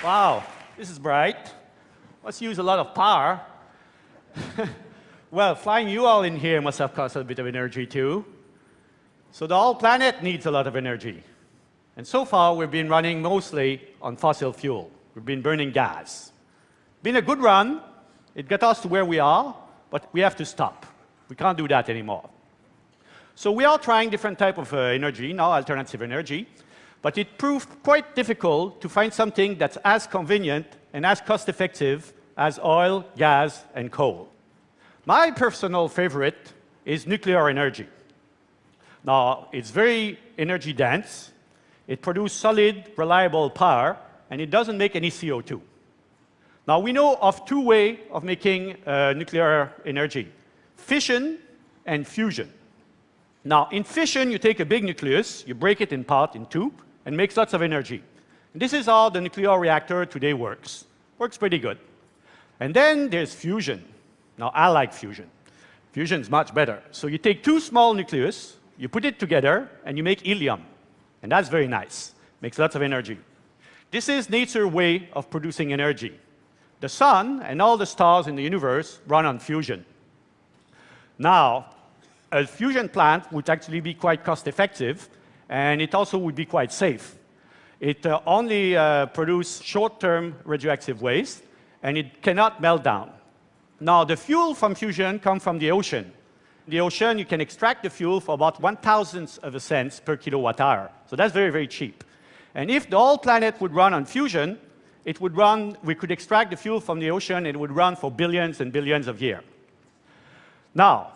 Wow, this is bright. Must use a lot of power. Well, flying you all in here must have cost a bit of energy too. So the whole planet needs a lot of energy. And so far, we've been running mostly on fossil fuel. We've been burning gas. Been a good run. It got us to where we are, but we have to stop. We can't do that anymore. So we are trying different type of energy, now alternative energy, but it proved quite difficult to find something that's as convenient and as cost-effective as oil, gas, and coal. My personal favorite is nuclear energy. Now, it's very energy dense, it produces solid, reliable power, and it doesn't make any CO2. Now, we know of two ways of making nuclear energy: fission and fusion. Now, in fission, you take a big nucleus, you break it in part, in two, and makes lots of energy. And this is how the nuclear reactor today works. Works pretty good. And then there's fusion. Now, I like fusion. Fusion is much better. So you take two small nucleus, you put it together, and you make helium. And that's very nice. Makes lots of energy. This is nature's way of producing energy. The sun and all the stars in the universe run on fusion. Now, a fusion plant would actually be quite cost-effective, and it also would be quite safe. It only produces short-term radioactive waste, and it cannot melt down. Now, the fuel from fusion comes from the ocean. In the ocean, you can extract the fuel for about 1/1000th of a cent per kilowatt hour. So that's very, very cheap. And if the whole planet would run on fusion, it would run, we could extract the fuel from the ocean, and it would run for billions and billions of years. Now,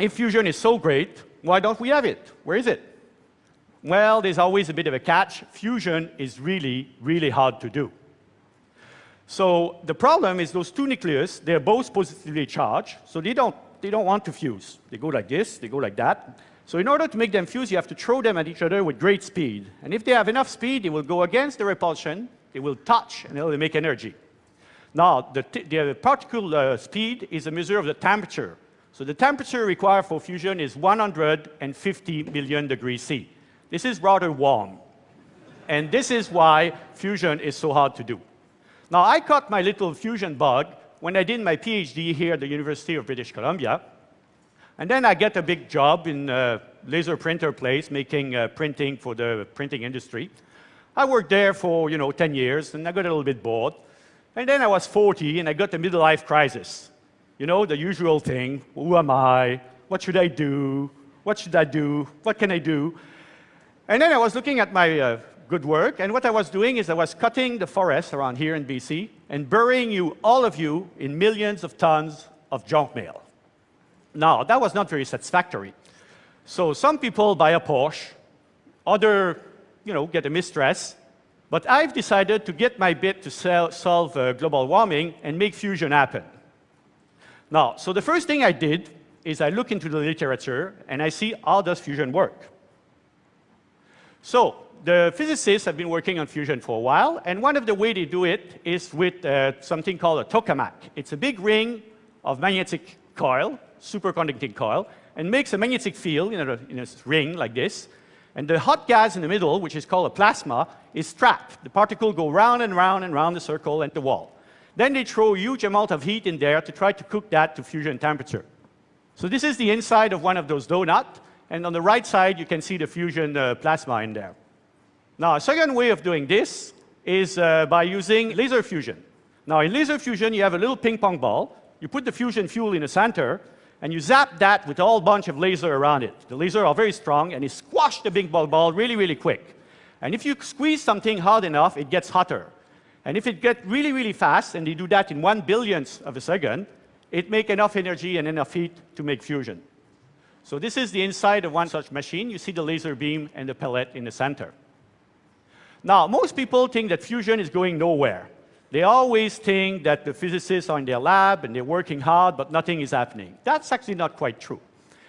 if fusion is so great, why don't we have it? Where is it? Well, there's always a bit of a catch. Fusion is really, really hard to do. So the problem is those two nucleus, they're both positively charged, so they don't want to fuse. They go like this, they go like that. So in order to make them fuse, you have to throw them at each other with great speed. And if they have enough speed, they will go against the repulsion, they will touch, and they'll make energy. Now, the particle speed is a measure of the temperature. So the temperature required for fusion is 150 million degrees C. This is rather warm. And this is why fusion is so hard to do. Now, I caught my little fusion bug when I did my PhD here at the University of British Columbia. And then I get a big job in a laser printer place, making printing for the printing industry. I worked there for, 10 years, and I got a little bit bored. And then I was 40, and I got a midlife crisis. The usual thing: who am I? What should I do? What should I do? What can I do? And then I was looking at my good work, and what I was doing is I was cutting the forest around here in BC and burying all of you in millions of tons of junk mail. Now, that was not very satisfactory. So some people buy a Porsche, others, get a mistress, but I've decided to get my bit to solve global warming and make fusion happen. Now, so the first thing I did is I look into the literature and I see how does fusion work. So the physicists have been working on fusion for a while, and one of the ways they do it is with something called a tokamak. It's a big ring of magnetic coil, superconducting coil, and makes a magnetic field in a ring like this. And the hot gas in the middle, which is called a plasma, is trapped. The particles go round and round and round the circle and the wall. Then they throw a huge amount of heat in there to try to cook that to fusion temperature. So this is the inside of one of those donuts, and on the right side, you can see the fusion plasma in there. Now, a second way of doing this is by using laser fusion. Now, in laser fusion, you have a little ping pong ball. You put the fusion fuel in the center, and you zap that with a whole bunch of laser around it. The lasers are very strong, and they squash the big ball really, really quick. And if you squeeze something hard enough, it gets hotter. And if it gets really, really fast, and they do that in 1/100000th of a second, it makes enough energy and enough heat to make fusion. So this is the inside of one such machine. You see the laser beam and the pellet in the center. Now, most people think that fusion is going nowhere. They always think that the physicists are in their lab and they're working hard, but nothing is happening. That's actually not quite true.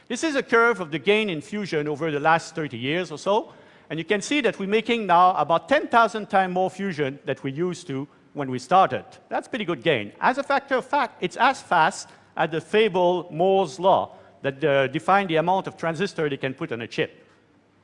This is a curve of the gain in fusion over the last 30 years or so. And you can see that we're making now about 10,000 times more fusion than we used to when we started. That's pretty good gain. As a factor of fact, it's as fast as the fabled Moore's law that defines the amount of transistor they can put on a chip.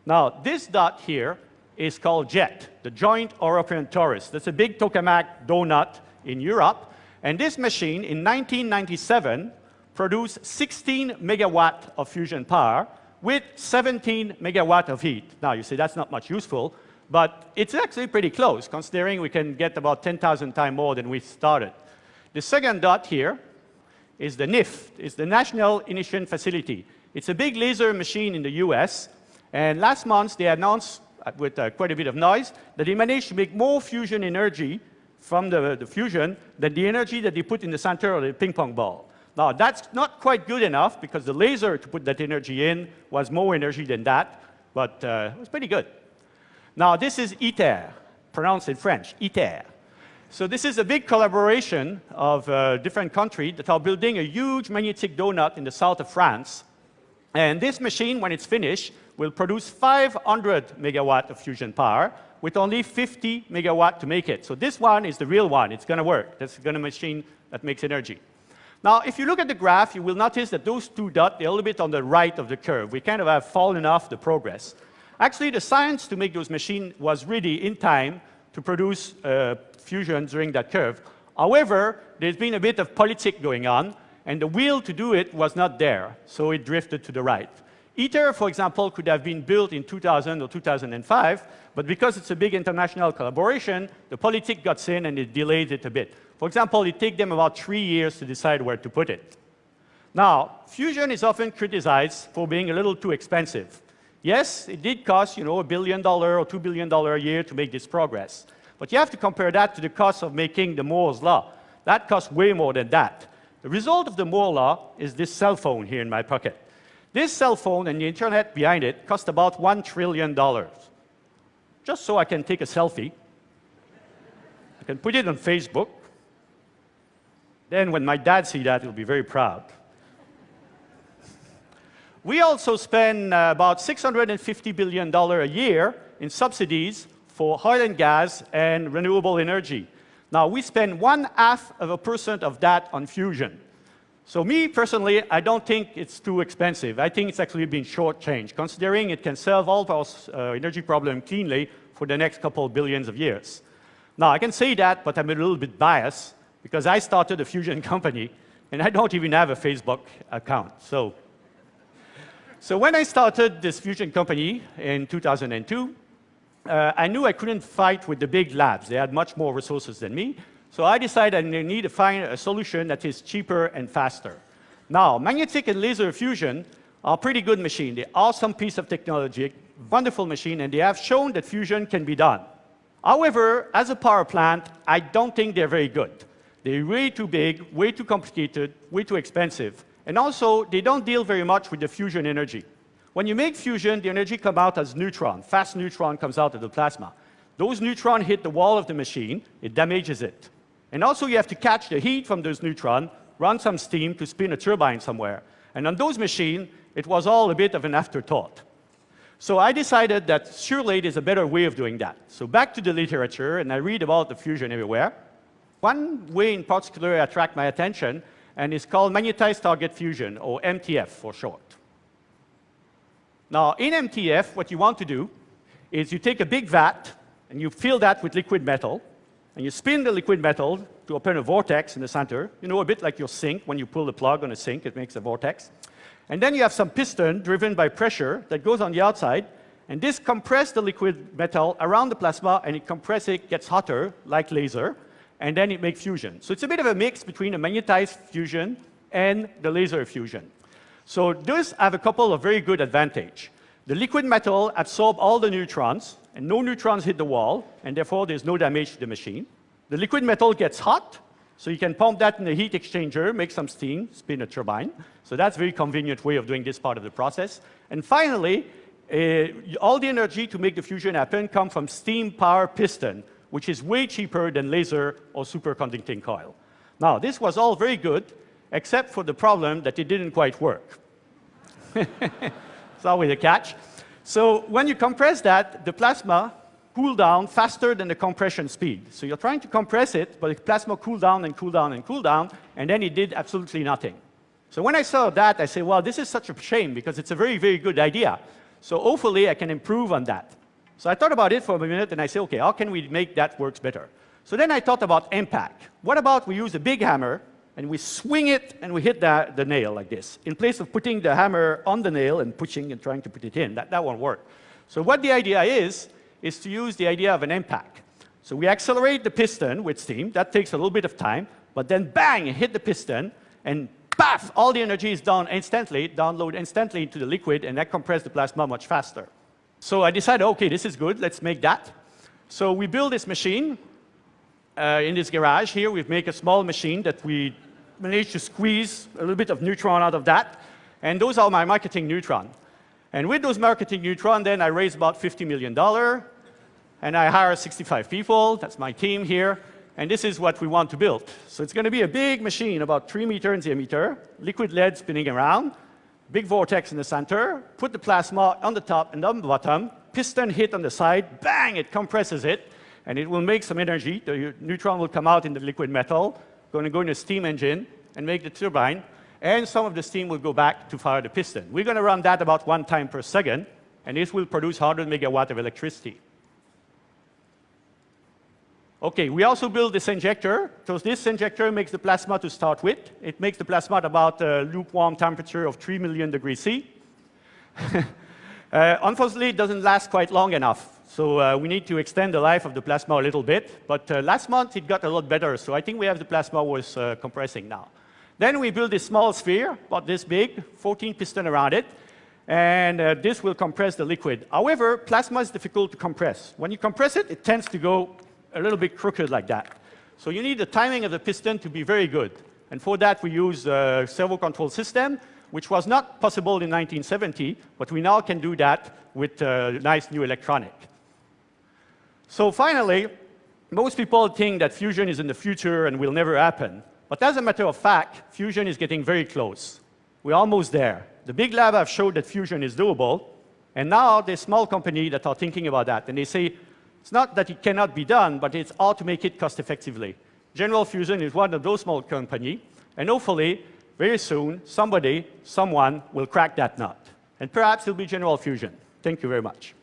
Now, this dot here is called JET, the Joint European Tourist. That's a big tokamak donut in Europe. And this machine, in 1997, produced 16 megawatt of fusion power with 17 megawatt of heat. Now, you say that's not much useful, but it's actually pretty close, considering we can get about 10,000 times more than we started. The second dot here is the NIF, it's the National Ignition Facility. It's a big laser machine in the US, and last month they announced, with quite a bit of noise, that they managed to make more fusion energy from the fusion than the energy that they put in the center of the ping pong ball. Now, that's not quite good enough, because the laser to put that energy in was more energy than that, but it was pretty good. Now, this is ITER, pronounced in French, ITER. So this is a big collaboration of different countries that are building a huge magnetic donut in the south of France. And this machine, when it's finished, will produce 500 megawatt of fusion power with only 50 megawatt to make it. So this one is the real one. It's going to work. That's going to machine that makes energy. Now, if you look at the graph, you will notice that those two dots, they're a little bit on the right of the curve. We kind of have fallen off the progress. Actually, the science to make those machines was really in time to produce fusion during that curve. However, there's been a bit of politics going on, and the will to do it was not there, so it drifted to the right. ITER, for example, could have been built in 2000 or 2005, but because it's a big international collaboration, the politics got in and it delayed it a bit. For example, it takes them about 3 years to decide where to put it. Now, fusion is often criticized for being a little too expensive. Yes, it did cost, $1 billion or $2 billion a year to make this progress. But you have to compare that to the cost of making the Moore's law. That costs way more than that. The result of the Moore's law is this cell phone here in my pocket. This cell phone and the internet behind it cost about $1 trillion. Just so I can take a selfie. I can put it on Facebook. Then when my dad sees that, he'll be very proud. We also spend about $650 billion a year in subsidies for oil and gas and renewable energy. Now, we spend 0.5% of that on fusion. So me, personally, I don't think it's too expensive. I think it's actually been shortchanged, considering it can solve all our energy problem cleanly for the next couple of billions of years. Now, I can say that, but I'm a little bit biased, because I started a fusion company, and I don't even have a Facebook account. So when I started this fusion company in 2002, I knew I couldn't fight with the big labs. They had much more resources than me. So I decided I need to find a solution that is cheaper and faster. Now, magnetic and laser fusion are pretty good machines. They're awesome piece of technology, wonderful machine, and they have shown that fusion can be done. However, as a power plant, I don't think they're very good. They're way too big, way too complicated, way too expensive. And also, they don't deal very much with the fusion energy. When you make fusion, the energy comes out as neutron. Fast neutron comes out of the plasma. Those neutrons hit the wall of the machine. It damages it. And also, you have to catch the heat from those neutrons, run some steam to spin a turbine somewhere. And on those machines, it was all a bit of an afterthought. So I decided that surely there's a better way of doing that. So back to the literature, and I read about the fusion everywhere. One way in particular attracted my attention, and it's called magnetized target fusion, or MTF for short. Now, in MTF, what you want to do is you take a big vat, and you fill that with liquid metal, and you spin the liquid metal to open a vortex in the center, a bit like your sink. When you pull the plug on a sink, it makes a vortex. And then you have some piston driven by pressure that goes on the outside, and this compresses the liquid metal around the plasma, and it compresses it, gets hotter, like laser, and then it makes fusion. So it's a bit of a mix between a magnetized fusion and the laser fusion. So those have a couple of very good advantages. The liquid metal absorbs all the neutrons, and no neutrons hit the wall, and therefore there's no damage to the machine. The liquid metal gets hot, so you can pump that in a heat exchanger, make some steam, spin a turbine. So that's a very convenient way of doing this part of the process. And finally, all the energy to make the fusion happen comes from steam power piston, which is way cheaper than laser or superconducting coil. Now, this was all very good, except for the problem that it didn't quite work. It's always a catch. So when you compress that, the plasma cools down faster than the compression speed. So you're trying to compress it, but the plasma cooled down and cooled down and cooled down, and then it did absolutely nothing. So when I saw that, I said, well, this is such a shame, because it's a very, very good idea. So hopefully I can improve on that. So I thought about it for a minute, and I said, OK, how can we make that work better? So then I thought about impact. What about we use a big hammer, and we swing it, and we hit the nail like this, in place of putting the hammer on the nail and pushing and trying to put it in? That won't work. So what the idea is to use the idea of an impact. So we accelerate the piston with steam. That takes a little bit of time. But then, bang, hit the piston, and paf, all the energy is download instantly into the liquid, and that compresses the plasma much faster. So I decided, OK, this is good. Let's make that. So we build this machine. In this garage here, we've made a small machine that we managed to squeeze a little bit of neutron out of that. And those are my marketing neutron. And with those marketing neutron, then I raised about $50 million. And I hire 65 people. That's my team here. And this is what we want to build. So it's going to be a big machine, about 3 meters in diameter, liquid lead spinning around, big vortex in the center, put the plasma on the top and on the bottom, piston hit on the side, bang, it compresses it, and it will make some energy. The neutron will come out in the liquid metal, going to go in a steam engine and make the turbine, and some of the steam will go back to fire the piston. We're going to run that about 1 time per second, and this will produce 100 megawatt of electricity. OK, we also build this injector. So this injector makes the plasma to start with. It makes the plasma at about a lukewarm temperature of 3 million degrees C. Unfortunately, it doesn't last quite long enough. So we need to extend the life of the plasma a little bit. But last month, it got a lot better. So I think we have the plasma was compressing now. Then we build this small sphere, about this big, 14 pistons around it. And this will compress the liquid. However, plasma is difficult to compress. When you compress it, it tends to go a little bit crooked like that. So you need the timing of the piston to be very good. And for that, we use a servo control system, which was not possible in 1970, but we now can do that with nice new electronic. So finally, most people think that fusion is in the future and will never happen. But as a matter of fact, fusion is getting very close. We're almost there. The big lab have showed that fusion is doable. And now there's small companies that are thinking about that. And they say, it's not that it cannot be done, but it's how to make it cost effectively. General Fusion is one of those small companies, and hopefully, very soon, someone will crack that nut. And perhaps it'll be General Fusion. Thank you very much.